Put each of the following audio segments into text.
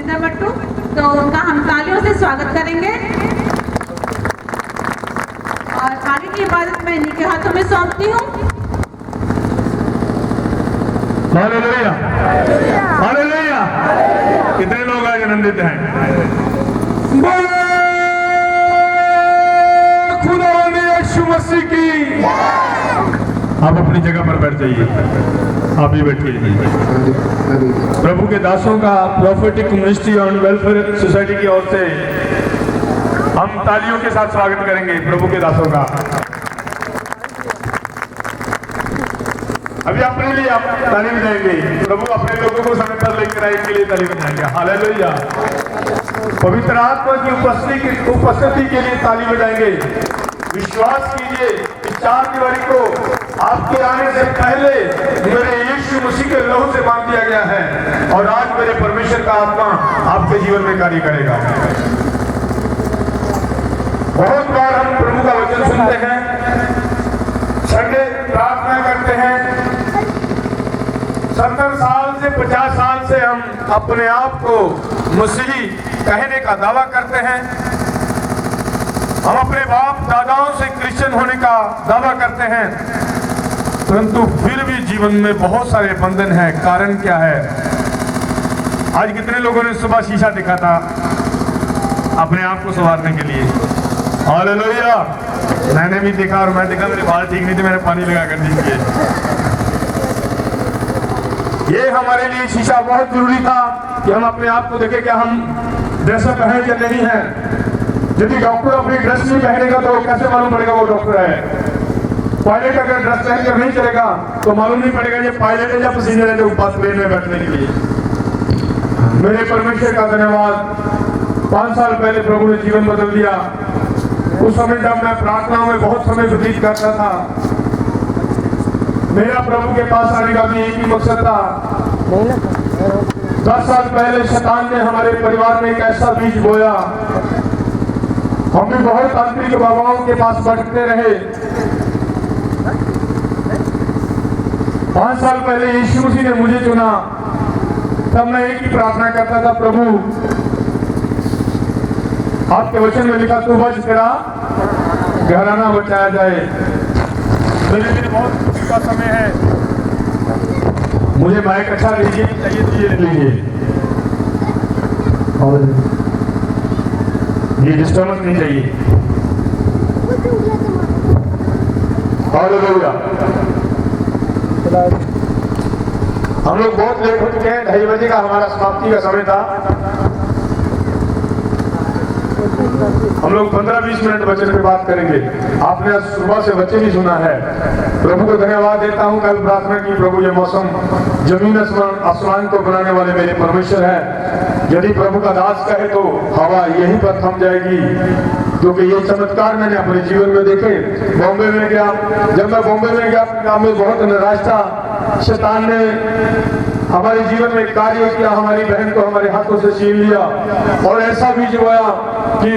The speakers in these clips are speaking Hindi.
सुरेंद्र मट्टू, तो उनका हम तालियों से स्वागत करेंगे और आगे की इबादत मैं इन्हीं के हाथों में सौंपती हूँ। Hallelujah, hallelujah. कितने लोग आज आनंदित हैं? खुदा ने यीशु मसीह की। आप अपनी जगह पर बैठ जाइए, आप ही बैठिए। प्रभु के दासों का prophetic ministry and welfare society की ओर से हम तालियों के साथ स्वागत करेंगे प्रभु के दासों का। अभी अपने लिए आप ताली बजाएंगे, प्रभु अपने लोगों को समय पर लेकर आए, इनके लिए ताली बजाएंगे। हालेलुया। पवित्र आत्मा की उपस्थिति के लिए ताली बजाएंगे। विश्वास कीजिए कि 4 दिवारी को आपके आने से पहले मेरे यीशु मसीह के लहू से बांध दिया गया है और आज मेरे परमेश्वर का आत्मा आपके जीवन में कार्य करेगा। बहुत बार हम प्रभु का वचन सुनते हैं, संडे प्रार्थना करते हैं। 70 साल से 50 साल से हम अपने आप को मसीही कहने का दावा करते हैं। हम अपने बाप दादाओं से क्रिश्चियन होने का दावा करते हैं, परंतु फिर भी जीवन में बहुत सारे बंधन हैं। कारण क्या है? आज कितने लोगों ने सुबह शीशा देखा था अपने आप को संवारने के लिए? हालेलुया। मैंने भी देखा और मैं देखा मेरे बाल ठीक नहीं थे, मैंने पानी लगा कर दीजिए। ये हमारे लिए शीशा बहुत जरूरी था कि हम अपने आप को देखें, क्या हम ड्रेसअप है या नहीं है। यदि डॉक्टर अपनी ड्रेस नहीं पहनेगा तो कैसे मालूम पड़ेगा वो डॉक्टर है? पायलट अगर ड्रेस पहनकर नहीं चलेगा तो मालूम नहीं पड़ेगा ये पायलट है या पैसेंजर है जो बस प्लेन में बैठने के लिए। मेरे परमेश्वर का धन्यवाद। 5 साल पहले प्रभु ने जीवन बदल दिया। उस समय जब मैं प्रार्थनाओं में बहुत समय व्यतीत करता था, मेरा प्रभु के पास आने का भी एक ही मकसद था। 10 साल पहले शैतान ने हमारे परिवार में एक ऐसा बीज बोया, हम भी बहुत तांत्रिक बाबाओं के पास बैठते रहे। 5 साल पहले यीशु मसीह ने मुझे चुना, तब मैं एक ही प्रार्थना करता था, प्रभु आपके वचन में लिखा तू बच तेरा घराना बचाया जाए। मेरे लिए बहुत खुशी का समय है। मुझे माइक अच्छा लीजिए, चाहिए तो ये लीजिए और ये डिस्टर्बेंस नहीं चाहिए। हालेलुया। हम लोग बहुत लेट हो चुके हैं, 2:30 बजे का हमारा समाप्ति का समय था। हम लोग 15-20 मिनट वचन पे बात करेंगे। आपने आज सुबह से वचन ही सुना है। प्रभु को धन्यवाद देता हूँ। कल प्रार्थना की, प्रभु ये मौसम जमीन आसमान को बनाने वाले मेरे परमेश्वर है। यदि प्रभु का दास कहे तो हवा यहीं पर थम जाएगी, क्योंकि ये चमत्कार मैंने अपने जीवन में देखे। बॉम्बे में गया, जब मैं बॉम्बे में गया मैं बहुत निराश था। शैतान ने हमारे जीवन में कार्य किया, हमारी बहन को हमारे हाथों से छीन लिया और ऐसा बीज बोया कि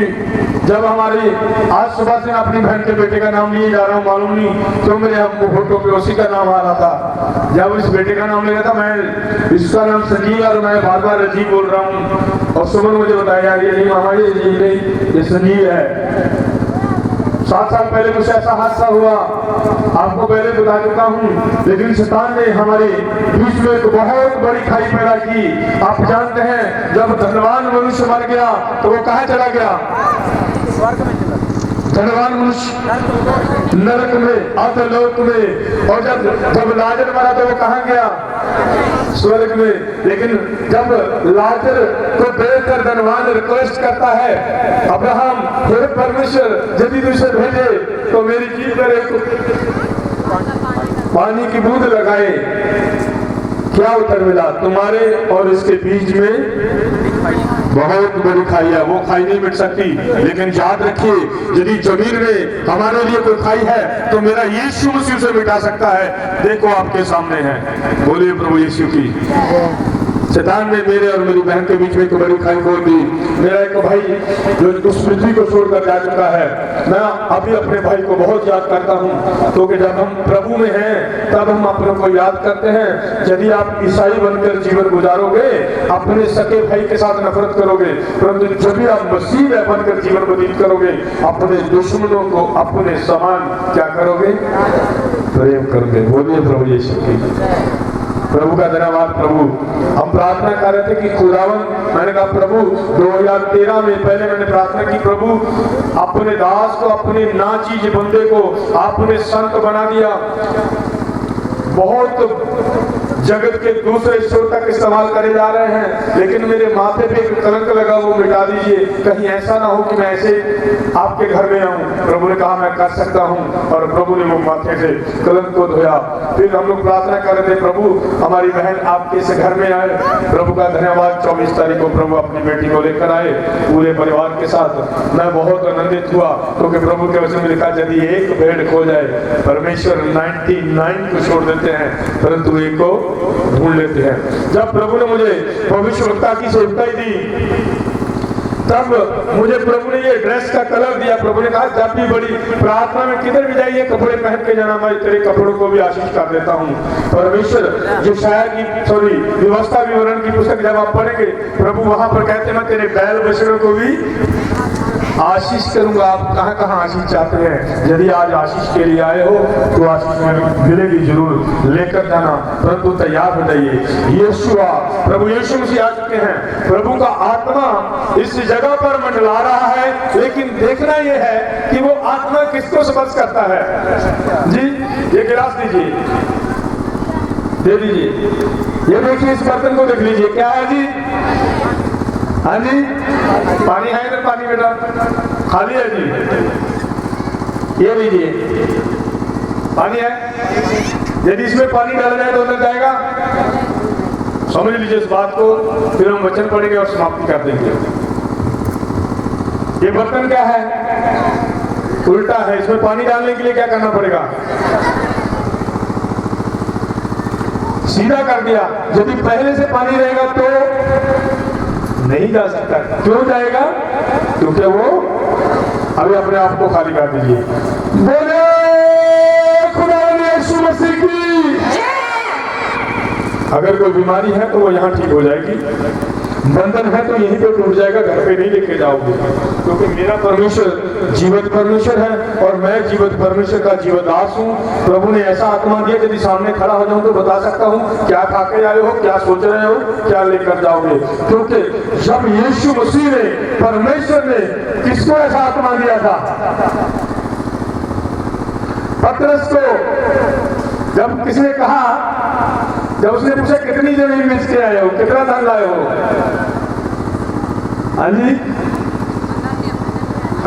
जब हमारी आज सुबह से अपनी बहन के बेटे का नाम लिए जा रहा हूँ, मालूम नहीं तो मेरे हम फोटो पे उसी का नाम आ रहा था। जब इस बेटे का नाम ले रहा था, मैं इसका नाम संजीव और मैं बार बार रजीव बोल रहा हूँ और सुमन मुझे बताया ये नहीं मामा, ये रजीव नहीं, ये संजीव है। 7 साल पहले कुछ ऐसा हादसा हुआ, आपको पहले बता चुका हूँ, लेकिन शैतान ने हमारे बीच में एक बहुत बड़ी खाई पैदा की। आप जानते हैं जब धनवान मनुष्य मर गया तो वो कहाँ चला गया? धनवान मनुष्य नरक में, अधोलोक में। और जब लाजर मरा तो वो कहाँ गया? स्वर्ग में। लेकिन जब लाजर को देखकर धनवान रिक्वेस्ट करता है, अब्राहम हे परमेश्वर यदि तुझे भेजे तो मेरी जीभ पर एक पानी की बूंद लगाए। क्या उत्तर मिला? तुम्हारे और इसके बीच में बहुत बड़ी खाई है, वो खाई नहीं मिट सकती। लेकिन याद रखिए, यदि जमीन में हमारे लिए कोई खाई है तो मेरा यीशु मसीह से मिटा सकता है। देखो आपके सामने है। बोलिए प्रभु यीशु की। शैतान ने मेरे और मेरी बहन के बीच में एक बड़ी खाई खोल दी। मेरा एक भाई जो उस पृथ्वी को छोड़कर जा चुका है, मैं अभी अपने भाई को बहुत याद करता हूँ, क्योंकि जब हम प्रभु में हैं तब हम अपनों को याद करते हैं। यदि आप ईसाई बनकर जीवन गुजारोगे, अपने सके भाई के साथ नफरत करोगे, परंतु जब भी आप मसीह में बनकर जीवन व्यतीत करोगे, अपने दुश्मनों को अपने समान क्या करोगे? प्रेम करोगे। बोलिए प्रभु यीशु की। प्रभु का धन्यवाद। प्रभु हम प्रार्थना कर रहे थे कि खुदावन, मैंने कहा प्रभु 2013 में पहले मैंने प्रार्थना की, प्रभु अपने दास को, अपने नाचीज बंदे को आपने संत बना दिया, बहुत जगत के दूसरे ईश्वर तक इस्तेमाल करे जा रहे हैं, लेकिन मेरे माथे पे एक कलंक लगा, वो मिटा दीजिए, कहीं ऐसा ना हो कि मैं ऐसे आपके घर में आऊं। प्रभु ने कहा मैं कर सकता हूं, और प्रभु ने वो माथे से कलंक को धोया। फिर हम लोग प्रार्थना कर रहे थे, प्रभु हमारी बहन आपके से घर में आए। प्रभु का धन्यवाद। 24 तारीख को प्रभु अपनी बेटी को लेकर आए पूरे परिवार के साथ। मैं बहुत आनंदित हुआ, क्योंकि प्रभु के वचन में लिखा यदि एक भेड़ खो जाए, परमेश्वर 99 को छोड़ देते हैं, परंतु एक को ढूंढ लेते हैं। जब प्रभु ने मुझे भविष्यवक्ता की सेवकाई दी, तब मुझे प्रभु ने ये ड्रेस का कलर दिया। प्रभु ने कहा जब भी बड़ी प्रार्थना में किधर भी जाइए कपड़े पहन के जाना, मैं तेरे कपड़ों को भी आशीष कर देता हूँ। परमेश्वर यशायाह की व्यवस्था विवरण की पुस्तक जब आप पढ़ेंगे, प्रभु वहां पर कहते हैं मैं तेरे बैल बछड़ों को भी आशीष करूंगा। आप कहां कहां आशीष चाहते हैं? यदि आज आशीष के लिए आए हो तो आशीष मिलेगी जरूर, लेकर जाना, परंतु तैयार हो जाइए। यीशु प्रभु यीशु मसीह आ चुके हैं। प्रभु का आत्मा इस जगह पर मंडला रहा है, लेकिन देखना यह है कि वो आत्मा किसको स्पर्श करता है। जी ये गिलास दीजिए, दे दीजिए। ये देखिए, इस बर्तन को देख लीजिए, क्या है जी? हाँ जी, पानी है इधर, पानी बेटा खाली है जी, ये लीजिए, पानी है। यदि इसमें पानी डाला जाए तो अंदर जाएगा। समझ लीजिए इस बात को, फिर हम वचन पढ़ेंगे और समाप्ति कर देंगे। ये बर्तन क्या है? उल्टा है। इसमें पानी डालने के लिए क्या करना पड़ेगा? सीधा कर दिया। यदि पहले से पानी रहेगा तो नहीं जा सकता। क्यों जाएगा? क्योंकि वो अभी अपने आप को खाली कर दीजिए। बोले खुदा यीशु मसीह की। अगर कोई बीमारी है तो वो यहाँ ठीक हो जाएगी, बंधन है तो यहीं पे टूट जाएगा, घर पे नहीं लेके जाओगे, क्योंकि मेरा परमेश्वर जीवित परमेश्वर है और मैं जीवित परमेश्वर का जीवदास हूँ। प्रभु ने ऐसा आत्मा दिया, यदि सामने खड़ा हो जाऊं तो बता सकता हूँ क्या खा के आए हो, क्या सोच रहे हो, क्या लेकर जाओगे। क्योंकि जब यीशु मसीह ने, परमेश्वर ने किसको ऐसा आत्मा दिया था? पतरस को। जब किसी ने कहा, जब उसने पूछा कितनी जमीन बेच के आए हो, कितना धन लाए हो? हाँ जी,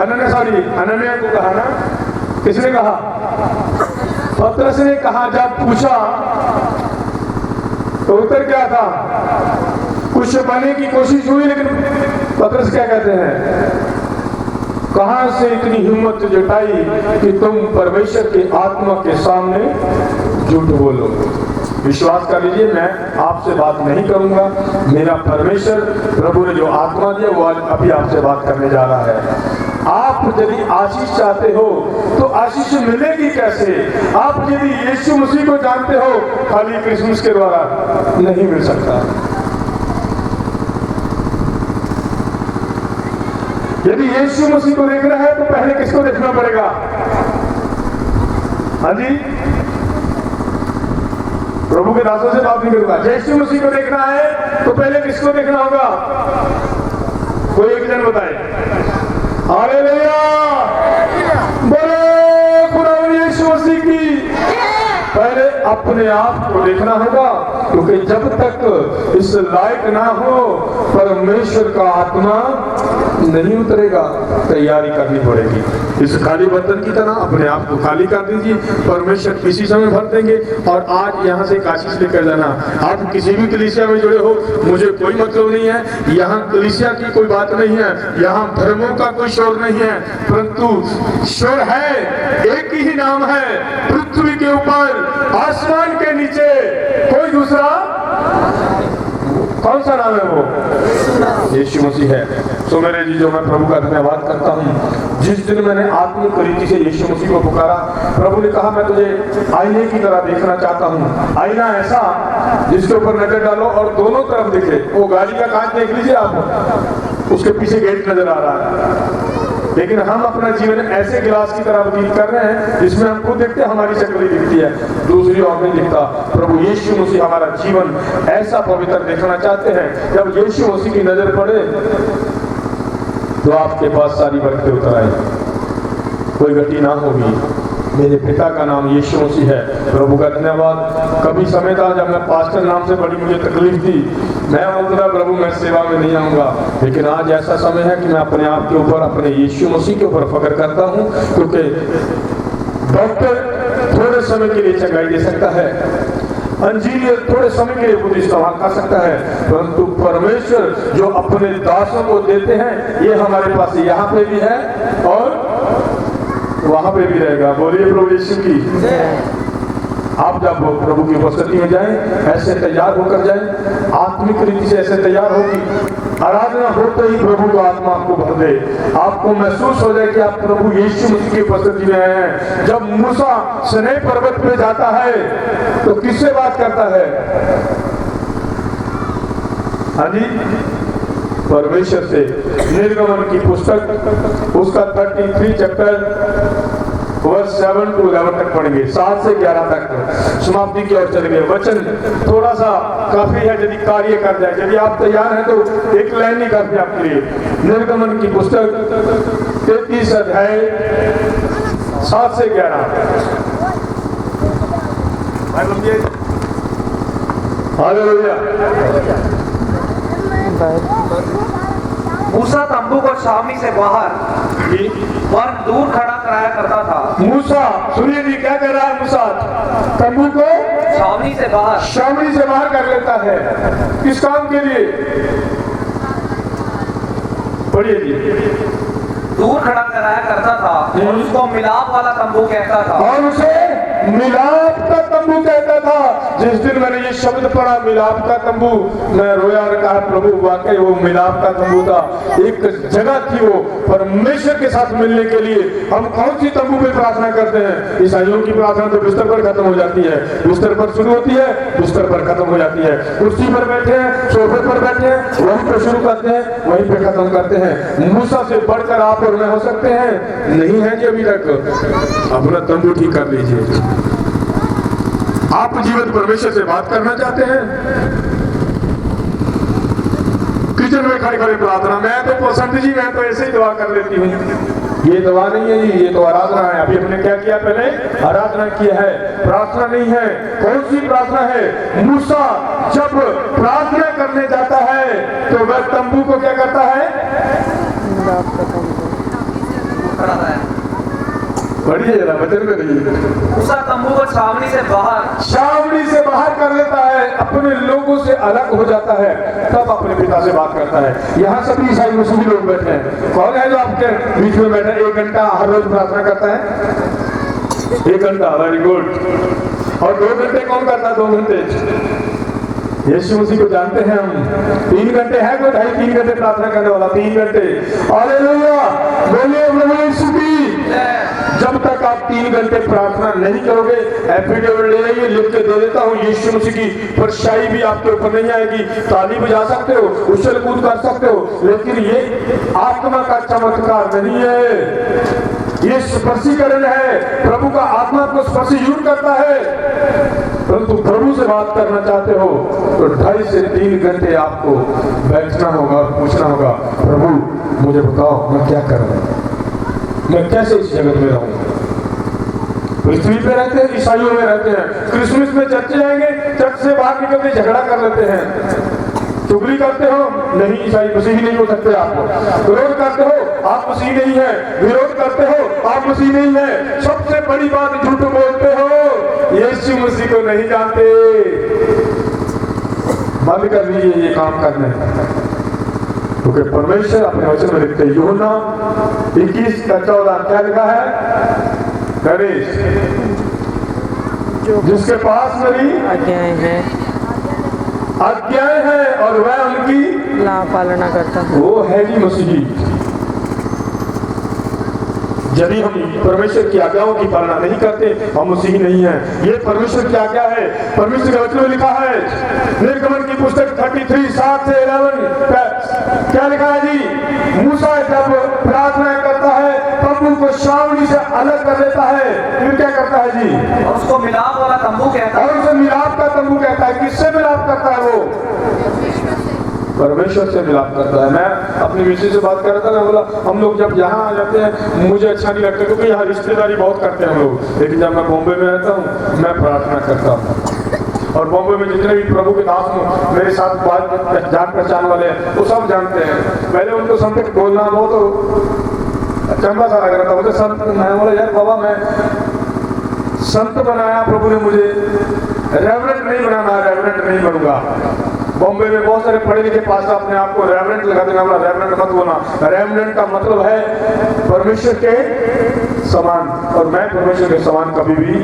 अनन्या को कहा ना, किसने कहा? पतरस ने कहा। जब पूछा तो उत्तर क्या था? कुछ पाने की कोशिश हुई, लेकिन पतरस क्या कहते हैं? कहां से इतनी हिम्मत जुटाई कि तुम परमेश्वर के आत्मा के सामने झूठ बोलो। विश्वास कर लीजिए, मैं आपसे बात नहीं करूंगा। मेरा परमेश्वर प्रभु ने जो आत्मा दिया वो आज अभी आपसे बात करने जा रहा है। आप यदि आशीष चाहते हो तो आशीष मिलेगी कैसे? आप यदि यीशु मसीह को जानते हो, खाली क्रिसमस के द्वारा नहीं मिल सकता। यदि यीशु मसीह को देखना है तो पहले किसको देखना पड़ेगा? हाँ जी, प्रभु के दासों से बात नहीं करूंगा। यीशु मसीह को देखना है तो पहले किसको देखना होगा? कोई एक जन बताए। हालेलुया, बोलो खुदा यीशु मसीह की। पहले अपने आप को देखना होगा, क्योंकि जब तक इस लायक ना हो परमेश्वर का आत्मा नहीं उतरेगा। तैयारी करनी पड़ेगी। इस खाली बर्तन की तरह अपने आप को खाली कर दीजिए, परमेश्वर इसी समय भर देंगे। और आज यहाँ से आशीष लेकर जाना। आप किसी भी कलीसिया में जुड़े हो, मुझे कोई मतलब नहीं है। यहाँ कलीसिया की कोई बात नहीं है, यहाँ धर्मों का कोई शोर नहीं है, परंतु शोर है, एक ही नाम है पृथ्वी के ऊपर, आसमान के नीचे, कोई दूसरा कौन सा नाम है वो? यीशु मसीह है। सो मेरे जी, जो मैं प्रभु का धन्यवाद करता हूँ, जिस दिन मैंने आत्मिक रीति से यीशु मसीह को पुकारा, प्रभु ने कहा मैं तुझे आईने की तरह देखना चाहता हूँ। आईना ऐसा जिसके ऊपर नजर डालो और दोनों तरफ दिखे। वो गाड़ी का कांच देख लीजिए आप, उसके पीछे गेट नजर आ रहा है। लेकिन हम अपना जीवन ऐसे गिलास की तरह व्यतीत कर रहे हैं जिसमें हम खुद देखते हैं, हमारी शक्ल ही दिखती है, दूसरी और नहीं दिखता। प्रभु यीशु मसीह हमारा जीवन ऐसा पवित्र देखना चाहते हैं, जब यीशु मसीह की नजर पड़े तो आपके पास सारी बरकतें उतर आई, कोई गति ना होगी। मेरे पिता का नाम यीशु मसीह है। प्रभु का धन्यवाद। कभी समय था जब मैं पास्टर नाम से बड़ी मुझे तकलीफ थी, मैं बोलता प्रभु मैं सेवा में नहीं आऊंगा, लेकिन आज ऐसा समय है कि मैं अपने आप के ऊपर, अपने यीशु मसीह के ऊपर फख्र करता हूं, क्योंकि डॉक्टर थोड़े समय के लिए चंगाई दे सकता है, इंजीनियर थोड़े समय के लिए खुद इस्तेमाल कर सकता है, परंतु परमेश्वर जो अपने दासों को देते हैं, ये हमारे पास यहाँ पे भी है और वहां पे भी रहेगा। बोलिए प्रभु यीशु की। आप जब प्रभु की उपस्थिति में जाएं, ऐसे तैयार होकर जाएं, आत्मिक रीति से ऐसे तैयार होगी, आराधना होते ही प्रभु को आत्मा आपको भर दे, आपको महसूस हो जाए कि आप प्रभु यीशु मसीह की उपस्थिति में आए हैं। जब मूसा सिनै पर्वत पे जाता है तो किससे बात करता है? हाँ जी, परमेश्वर से। निर्गमन की पुस्तक उसका 33 चैप्टर वर्ष 7 to 11 तक पढ़ेंगे, 7 से 11 तक समाप्ति की ओर चले गए। वचन थोड़ा सा काफी है यदि कार्य कर जाए। यदि आप तैयार हैं तो एक लाइन नहीं काफी आपके लिए। निर्गमन की पुस्तक 33 अध्याय 7 से 11। हालेलुया। मूसा तंबू को छावनी से बाहर और दूर खड़ा कराया करता था। मूसा, सुनिए जी क्या कह रहा है मूसा? तंबू को छावनी से बाहर कर लेता है। किस काम के लिए? पढ़िए जी। दूर खड़ा कराया करता था और उसको मिलाप वाला तंबू कहता था। और उसे मिलाप का तंबू कहता था। जिस दिन मैंने ये शब्द पढ़ा मिलाप का तंबू, मैं रोया और कहा प्रभु वाकई वो मिलाप का तंबू था। एक जगह थी वो परमेश्वर के साथ मिलने के लिए। हम कौन सी तंबू पे प्रार्थना करते हैं? ईसाइयों की प्रार्थना तो बिस्तर पर खत्म हो जाती है, बिस्तर पर शुरू होती है, बिस्तर पर खत्म हो जाती है। कुर्सी पर बैठे हैं, सोफे पर बैठे हैं, वहीं पर शुरू करते हैं, वहीं पे खत्म करते हैं। मूसा से बढ़कर आप और मैं हो सकते हैं? नहीं है जी अभी तक। अपना तंबू ठीक कर लीजिए। आप जीवन परमेश्वर से बात करना चाहते हैं? किचन में खड़े खड़े प्रार्थना। मैं तो पसंद जी, मैं तो ऐसे ही दुआ कर लेती हूँ। ये दुआ नहीं है जी, ये तो आराधना है। अभी हमने क्या किया? पहले आराधना किया है, प्रार्थना नहीं है। कौन सी प्रार्थना है? मूसा जब प्रार्थना करने जाता है तो वह तंबू को क्या करता है? बढ़िया जरा वचन में नहीं। मूसा तंबू को छावनी से बाहर कर लेता है, अपने लोगों से अलग हो जाता है, तब अपने पिता से बात करता है। यहाँ सभी ईसाई मुस्लिम लोग बैठे हैं। कौन है जो आपके बीच में बैठा 1 घंटा हर रोज प्रार्थना करता है? 1 घंटा, वेरी गुड। और 2 घंटे कौन करता है? 2 घंटे यीशु मसीह को जानते हैं हम। 3 घंटे है कोई? 2.5-3 घंटे प्रार्थना करने वाला, 3 घंटे। हालेलुया, बोलिए प्रभु यीशु की। जब तक आप 3 घंटे प्रार्थना नहीं करोगे, एफिडेविट ले लेंगे, लिख के दे देता हूँ, यीशु मसीह की परछाई भी आपके ऊपर नहीं आएगी। ताली बजा सकते हो, उछल कूद कर सकते हो, लेकिन ये आत्मा का चमत्कार नहीं है, ये स्पर्शीकरण है। प्रभु का आत्मा को स्पर्शीयूट करता है। परंतु प्रभु से बात करना चाहते हो तो 2.5 से 3 घंटे आपको बैठना होगा और पूछना होगा, प्रभु मुझे बताओ मैं क्या कर रहा हूँ, मैं कैसे इस जगत में रहूं। पृथ्वी पे रहते हैं, ईसाइयों में रहते हैं, क्रिसमस में चर्च जाएंगे, चर्च से बाहर निकल के झगड़ा कर लेते हैं। चुगली करते हो? नहीं, ईसाई मसीही नहीं हो सकते आप। विरोध करते हो? आप मसीही नहीं है। विरोध करते हो? आप मसीही नहीं है। सबसे बड़ी बात, झूठ बोलते हो, यीशु मसीह को नहीं जानते। बंद कर लीजिए ये काम करने, क्योंकि परमेश्वर अपने वचन में लिखते, यूहन्ना 21:14 क्या लिखा है? गणेश जिसके पास मेरी आज्ञाएं हैं आज्ञाएं हैं और वह उनकी पालना करता है। वो है जी मसीह। यदि हम परमेश्वर की आज्ञाओं की पालना नहीं करते हम मसीही नहीं हैं। ये परमेश्वर की आज्ञा है। परमेश्वर के वचन में लिखा है निर्गमन की पुस्तक 33:7 से 11 क्या लिखा है जी? मूसा जब प्रार्थना करता है तंबू को छावनी से अलग कर देता है, फिर क्या करता है जी? और उसको मिलाप वाला तंबू कहता है। और उसे मिलाप का तंबू कहता है। किससे मिलाप करता है वो? परमेश्वर से मिलाप करता है। मैं अपनी मिसेज से बात कर रहा था ना, बोला हम लोग जब यहाँ आ जाते हैं मुझे अच्छा नहीं लगता क्योंकि यहाँ रिश्तेदारी बहुत करते हैं हम लोग, लेकिन जब मैं बॉम्बे में रहता हूँ मैं प्रार्थना करता हूँ। और बॉम्बे में जितने भी प्रभु के दास हूँ मेरे साथ बात जान पहचान वाले हैं वो सब जानते हैं। पहले उनको सब बोलना बहुत चंबा सा लग रहा था मुझे संत। मैं बोला यार बाबा मैं संत बनाया प्रभु ने मुझे, रेवरेंट नहीं बनाना, रेवरेंट नहीं बनूंगा। बॉम्बे में बहुत सारे पढ़े लिखे पास अपने आप को रेवरेंट लगा देना, रेवरेंट मत बोलना। रेवरेंट का मतलब है परमेश्वर के समान, और मैं परमेश्वर के समान कभी भी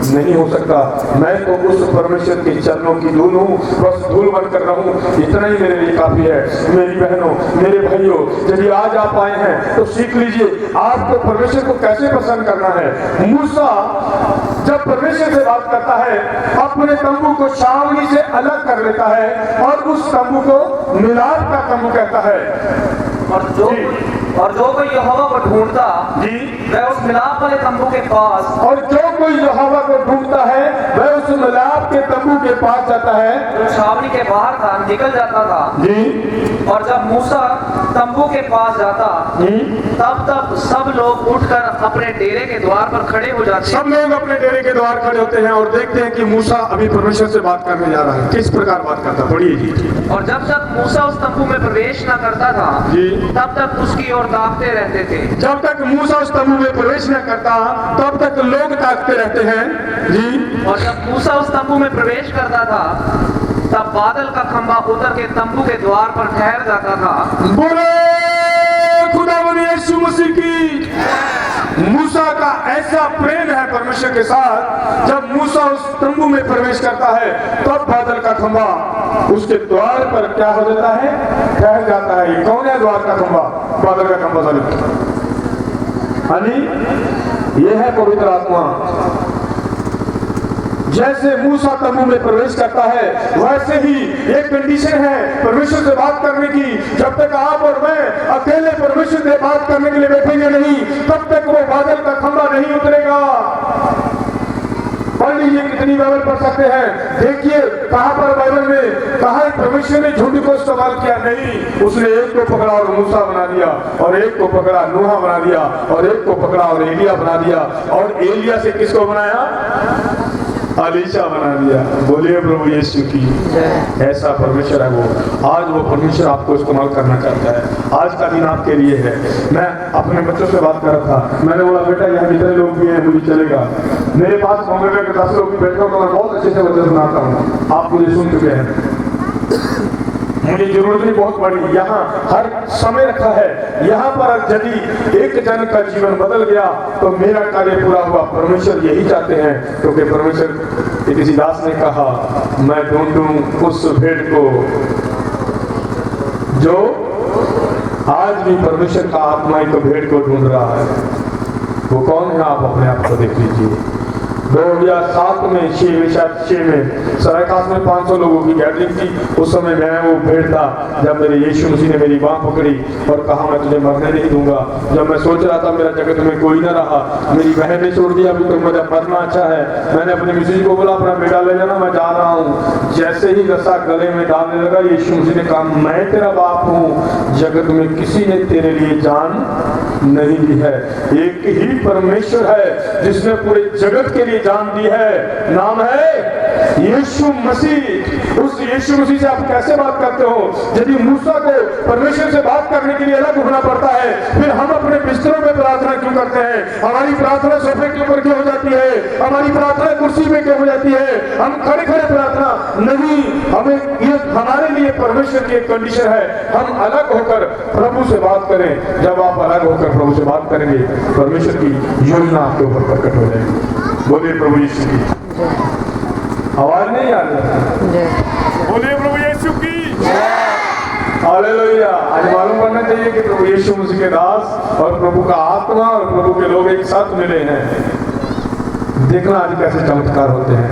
नहीं हो सकता। मैं तो उस परमेश्वर के चरणों की धूल हूँ, बस धूल बनकर रहूं, इतना ही मेरे लिए काफी है। मेरी बहनों मेरे भाइयों, यदि आज आप आए हैं तो सीख लीजिए आपको परमेश्वर को कैसे पसंद करना है। मूसा जब परमेश्वर से बात करता है अपने तंबू को छावनी से अलग कर लेता है और उस तंबू को मिलाप का तंबू कहता है। और जो कोई यहोवा को ढूंढता जी वह उस मिलाप वाले तंबू के पास, और जो कोई यहोवा को ढूंढता है वह उस मिलाप के तंबू के पास जाता है जो छावनी के बाहर था, निकल जाता था। जी। और जब मूसा तंबू के पास जाता तब सब लोग उठकर अपने डेरे के द्वार पर खड़े हो जाते। सब लोग अपने डेरे के द्वार खड़े होते हैं और देखते हैं कि मूसा अभी परमेश्वर से बात करने जा रहा है। किस प्रकार बात करता? पढ़िए जी। और जब तक मूसा उस तंबू में प्रवेश न करता था जी तब तक उसकी ओर ताकते रहते थे। जब तक मूसा उस तंबू में प्रवेश न करता तब तक लोग ताकते रहते हैं जी। और जब मूसा उस तंबू में प्रवेश करता था तब बादल का खंभा उतर के तंबू के द्वार पर ठहर जाता था। बोले खुदावंद यीशु मसीह की। मूसा का ऐसा प्रेम है परमेश्वर के साथ, जब मूसा उस तंबू में प्रवेश करता है तब बादल का खंभा उसके द्वार पर क्या हो जाता है? ठहर जाता है। ये कौन है द्वार का खंभा? बादल का खंभा यानी ये है पवित्र आत्मा। जैसे मूसा तंबू में प्रवेश करता है वैसे ही एक कंडीशन है परमेश्वर से बात करने की। जब तक आप और मैं अकेले परमेश्वर से बात करने के लिए बैठेंगे नहीं तब तक वो बादल का खंभा नहीं उतरेगा। पढ़ लीजिए कितनी बाइबल पढ़ सकते हैं। देखिए कहां पर बाइबल में कहा परमेश्वर ने झुंड को इस्तेमाल किया? नहीं, उसने एक को पकड़ा और मूसा बना दिया, और एक को पकड़ा नूहा बना दिया, और एक को पकड़ा और एलिया बना दिया, और एलिया से किसको बनाया? अलीशा बना दिया। बोलिए प्रभु यीशु की। ऐसा परमेश्वर है वो। आज वो परमेश्वर आपको इस्तेमाल करना चाहता है। आज का दिन आपके लिए है। मैं अपने बच्चों से बात कर रहा था, मैंने बोला बेटा यहाँ जितने लोग भी हैं मुझे चलेगा। मेरे पास बॉम्बे में 10 लोग भी बैठे हो तो मैं बहुत अच्छे से बच्चे सुनाता हूँ। आप मुझे सुन चुके हैं, मुझे जरूरत नहीं बहुत बड़ी। यहाँ हर समय रखा है। यहाँ पर यदि एक जन का जीवन बदल गया तो मेरा कार्य पूरा हुआ। परमेश्वर यही चाहते हैं, क्योंकि परमेश्वर किसी दास ने कहा मैं ढूंढूं उस भेड़ को जो आज भी परमेश्वर का आत्मा ही तो भेड़ को ढूंढ रहा है। वो कौन है? आप अपने आप को देख लीजिए। 2007 में 6 में सरायकास में 500 लोगों की गैदरिंग थी। उस समय मैं वो भेड़ था जब मेरे यीशु मसीह ने मेरी बांह पकड़ी और कहा मैं तुझे मरने नहीं दूंगा। जब मैं सोच रहा था मेरा जगत में कोई ना रहा, मेरी बहन ने छोड़ दिया, अभी तो मुझे मरना अच्छा है। मैंने अपनी मिसेज को बोला अपना बेटा ले जाना, मैं जा रहा हूँ। जैसे ही रस्सा गले में डालने लगा यीशु मसीह ने कहा मैं तेरा बाप हूँ, जगत में किसी ने तेरे लिए जान नहीं दी है। एक ही परमेश्वर है जिसने पूरे जगत के लिए जान दी है, नाम है यीशु मसीह। उस यीशु मसीह से आप कैसे बात करते हो? यदि मूसा को परमेश्वर से बात करने के लिए अलग होना पड़ता है, फिर हम अपने बिस्तरों में प्रार्थना क्यों करते हैं? हमारी प्रार्थना सोफे के ऊपर क्यों हो जाती है? हमारी प्रार्थना कुर्सी में क्यों हो जाती है? हम खड़े खड़े प्रार्थना नहीं। हमें ये हमारे लिए परमेश्वर की एक कंडीशन है, हम अलग होकर प्रभु से बात करें। जब आप अलग होकर प्रभु से बात करेंगे परमेश्वर की योजना आपके ऊपर प्रकट हो जाएगी। बोलिए प्रभु यीशु की। आवाज नहीं आ रही? बोलिए प्रभु। हालेलुया। आज मालूम पड़ना चाहिए कि प्रभु यीशु मसीह के दास और प्रभु का आत्मा और प्रभु के लोग एक साथ मिले हैं। देखना आज कैसे चमत्कार होते हैं।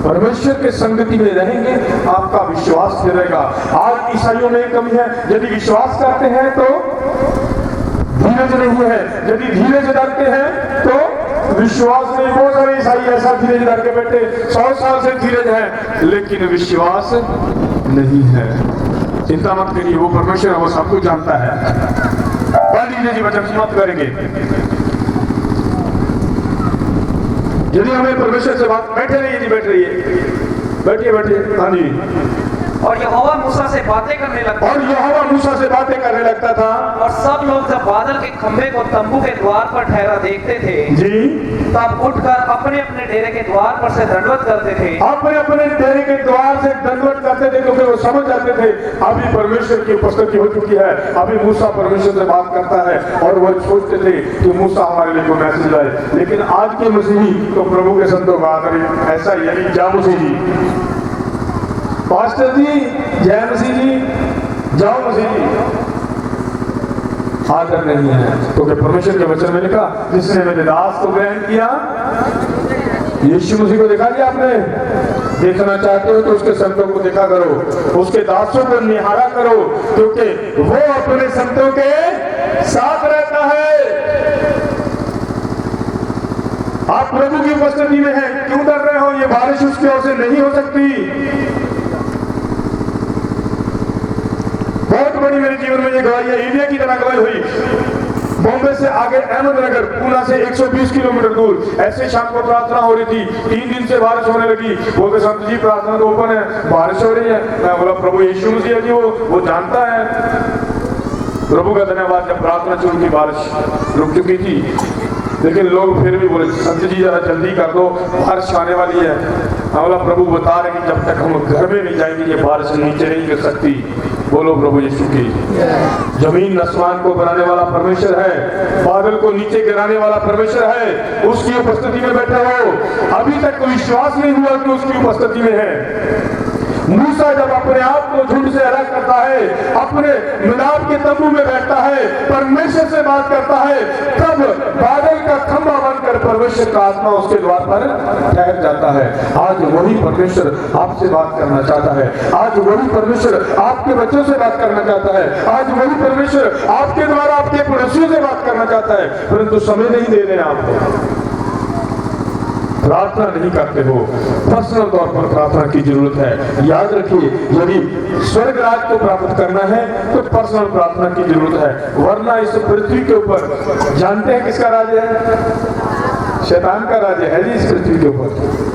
परमेश्वर के संगति में रहेंगे, आपका विश्वास गिरेगा। आज ईसाइयों में एक कमी है, यदि विश्वास करते हैं तो धीरज नहीं है, यदि धीरज रखते हैं तो विश्वास नहीं। बहुत सारे ईसाई ऐसा धीरज रख के बैठे 100 साल से धीरज है लेकिन विश्वास नहीं है। चिंता मत करिए, वो परमेश्वर है, वो सब कुछ जानता है। पढ़ लीजिए जी, वचन समाप्त करेंगे। यदि हमें परमेश्वर से बात, बैठे रहिए जी, बैठ रहिए, बैठिए बैठिए। हाँ जी। और यहोवा मूसा से बातें करने लगता और यहोवा मूसा से बातें करने लगता था। और सब लोग जब बादल के खंभे को तंबू के द्वार पर ठहरा देखते थे जी, तब उठकर अपने अपने डेरे के द्वार पर से दंडवत करते थे। अपने अपने डेरे के द्वार से दंडवत करते थे क्योंकि वो समझ जाते थे अभी परमेश्वर की उपस्थिति हो चुकी है, अभी मूसा परमेश्वर से बात करता है। और वो सोचते थे कि मूसा हमारे लिए कोई मैसेज लाए। लेकिन आज के मसीही तो प्रभु के संतों का आदर ऐसा ही, यानी क्या मसीह जी, पास्टर जी, जय मसीह जी, जाओ मसीह जी, आदर नहीं है। क्योंकि परमेश्वर के वचन में लिखा, जिसने मेरे दास को ग्रहण किया, यीशु मसीह को देखा लिया आपने। देखना चाहते हो तो उसके संतों को देखा करो, उसके दासों को निहारा करो, क्योंकि वो अपने संतों के साथ रहता है। आप प्रभु की उपस्थिति में हैं, क्यों डर रहे हो? ये बारिश उसकी ओर से नहीं हो सकती। बहुत बड़ी मेरे जीवन में ये गवाही है, इंडिया की तरह गवाही हुई। बॉम्बे से आगे अहमदनगर, पूना से 120 किलोमीटर दूर, ऐसे शाम को प्रार्थना हो रही थी। 3 दिन से बारिश होने लगी। बोलते संत जी प्रार्थना तो ओपन है, बारिश हो रही है। मैं बोला प्रभु यीशु मसीह जी, वो जानता है। प्रभु का धन्यवाद, जब प्रार्थना शुरू की बारिश रुक चुकी थी, लेकिन लोग फिर भी बोले संत जी जरा जल्दी कर दो, बारिश आने वाली है। बोला प्रभु बता रहे कि जब तक हम घर में नहीं जाएंगे ये बारिश नीचे नहीं गिर सकती। बोलो प्रभु यीशु की। जमीन आसमान को बनाने वाला परमेश्वर है, बादल को नीचे गिराने वाला परमेश्वर है। उसकी उपस्थिति में बैठे हो, अभी तक कोई विश्वास नहीं हुआ कि उसकी उपस्थिति में है। मूसा जब अपने आप को झुंड से अलग करता है, अपने मिलाप के तंबू में बैठता है, परमेश्वर से बात करता है, तब बादल का खंभा बनकर परमेश्वर का आत्मा उसके द्वार पर ठहर जाता है। आज वही परमेश्वर आपसे बात करना चाहता है। आज वही परमेश्वर आपके बच्चों से बात करना चाहता है। आज वही परमेश्वर आपके द्वारा आपके पड़ोसियों से बात करना चाहता है, परंतु समय नहीं दे रहे आपको। प्रार्थना नहीं करते हो, पर्सनल तौर पर प्रार्थना की जरूरत है। याद रखिए, यदि स्वर्ग राज को प्राप्त करना है तो पर्सनल प्रार्थना की जरूरत है, वरना इस पृथ्वी के ऊपर जानते हैं किसका राज है? शैतान का राज है जी इस पृथ्वी के ऊपर।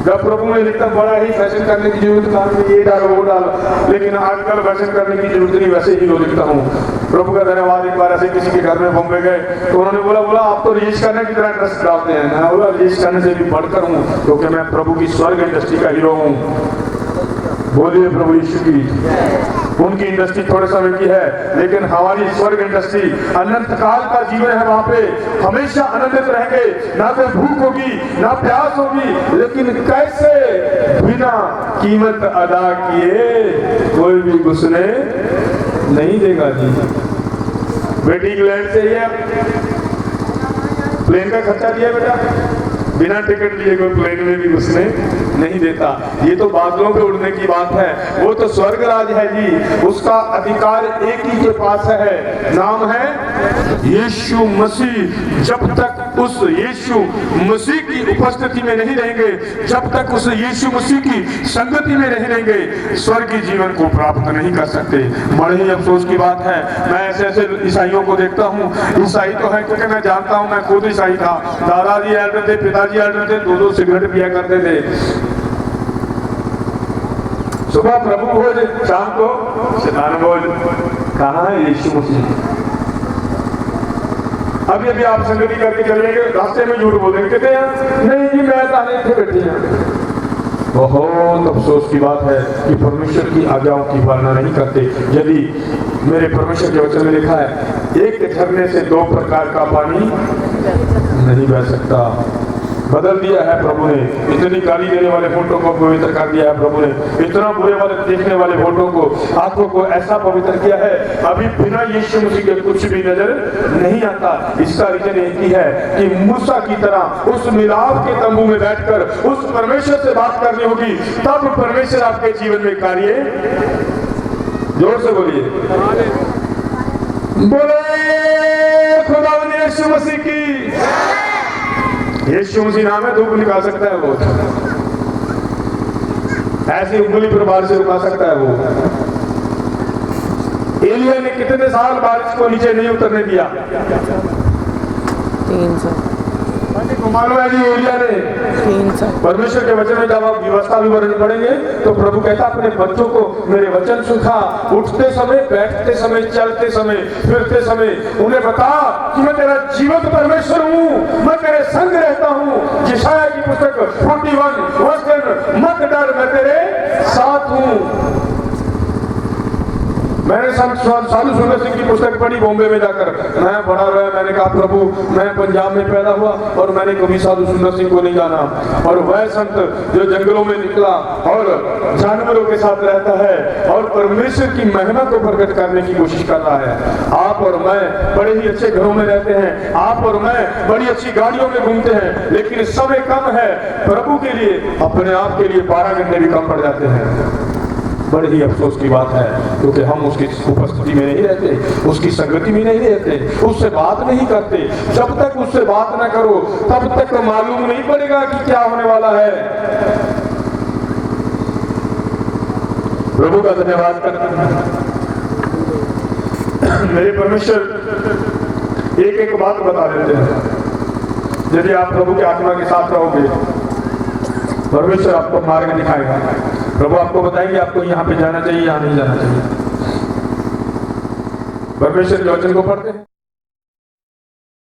जब प्रभु ने लिखा बड़ा ही फैशन करने की जरूरत था, ये डालो वो डालो, लेकिन आजकल फैशन करने की जरूरत नहीं, वैसे ही लोग लिखता हूँ। प्रभु का धन्यवाद, एक बार ऐसे किसी के घर में बॉम्बे गए तो उन्होंने बोला आप तो रिलीज करने की तरह ड्रेस डालते हैं। मैं बोला रिलीज करने से भी बढ़कर हूँ, क्योंकि मैं प्रभु की स्वर्ग इंडस्ट्री का हीरो हूँ। बोलिए प्रभु यीशु की। उनकी इंडस्ट्री थोड़े समय की है, लेकिन हमारी स्वर्ग इंडस्ट्री अनंत काल का जीवन है। वहां पे हमेशा आनंदित रहेंगे, ना कोई भूख होगी ना प्यास होगी, लेकिन कैसे? बिना कीमत अदा किए कोई भी घुसने नहीं देगा जी। बेटी इंग्लैंड से ही है, प्लेन का खर्चा दिया बेटा, बिना टिकट लिए कोई प्लेन में भी घुसने नहीं देता। ये तो बादलों पे उड़ने की बात है, वो तो स्वर्ग राज है जी। उसका अधिकार एक ही के पास है, नाम है यीशु मसीह। जब तक उस यीशु मसीह की उपस्थिति में नहीं रहेंगे, जब तक उस यीशु मसीह की संगति में नहीं रहेंगे, स्वर्गीय जीवन को प्राप्त नहीं कर सकते। बड़े ही अफसोस की बात है, मैं ऐसे ऐसे ईसाइयों को देखता हूँ। ईसाई तो है क्योंकि मैं जानता हूँ, मैं खुद ईसाई था। दादाजी एल्डर थे, पिताजी एल्डर थे, 2-2 सिगरेट पिया करते थे। सुबह प्रभु भोज, शाम को शैतान भोज। कहाँ है यीशु मसीह? अभी अभी आप संगति करके चलेंगे, रास्ते में झूठ बोल देंगे, कहते हैं नहीं जी मैं ताने थे बैठी हैं। बहुत अफसोस की बात है कि परमेश्वर की आज्ञाओं की पालना नहीं करते। यदि मेरे परमेश्वर के वचन में लिखा है, एक झरने से 2 प्रकार का पानी नहीं बह सकता। बदल दिया है प्रभु ने। इतनी गाली देने वाले फोटो को पवित्र कर दिया है प्रभु ने। इतना बुरे वाले देखने वाले फोटो को, आंखों को ऐसा पवित्र किया है, अभी बिना यीशु मसीह के कुछ भी नजर नहीं आता। इसका रीजन एक ही है कि मूसा की तरह उस मिलाप के तंबू में बैठकर उस परमेश्वर से बात करनी होगी, तब परमेश्वर आपके जीवन में कार्य। जोर से बोलिए, बोले खुदा यीशु मसीह की। यीशु मसीह नाम है, धूप निकाल सकता है वो, ऐसी उंगली पर बारिश से रुका सकता है वो। एलिया ने कितने साल बारिश को नीचे नहीं उतरने दिया? 300 मालूम है जी, एलिया ने 300 परमेश्वर के वचन में जब आप व्यवस्था विवरण पढ़ेंगे तो प्रभु कहता अपने बच्चों को मेरे वचन सुखा, उठते समय, बैठते समय, चलते समय, फिरते समय उन्हें बता कि मैं तेरा जीवित परमेश्वर हूँ, मैं तेरे संग रहता हूँ। यशायाह की पुस्तक 41 मत डर, मैं तेरे साथ हूँ। मैंने साधु सुंदर सिंह की पुस्तक पढ़ी बॉम्बे में जाकर, मैं बड़ा रहा। मैंने कहा प्रभु मैं पंजाब में पैदा हुआ और मैंने कभी साधु सुंदर सिंह को नहीं जाना। और वह संत जो जंगलों में निकला और जानवरों के साथ रहता है और परमेश्वर की महिमा को प्रकट करने की कोशिश कर रहा है। आप और मैं बड़े ही अच्छे घरों में रहते हैं, आप और मैं बड़ी अच्छी गाड़ियों में घूमते हैं, लेकिन समय कम है प्रभु के लिए, अपने आप के लिए 12 घंटे भी कम पड़ जाते हैं। बड़ी ही अफसोस की बात है, क्योंकि हम उसकी उपस्थिति में नहीं रहते, उसकी संगति में नहीं रहते, उससे बात नहीं करते। जब तक उससे बात ना करो तब तक मालूम नहीं पड़ेगा कि क्या होने वाला है। प्रभु का धन्यवाद करते हैं। मेरे परमेश्वर एक एक बात बता देते हैं। यदि आप प्रभु की आत्मा के साथ रहोगे, परमेश्वर आपको मार्ग दिखाएगा। प्रभु आपको बताएंगे आपको यहाँ पे जाना चाहिए, यहाँ नहीं जाना चाहिए। परमेश्वर के वचन को पढ़ते हैं।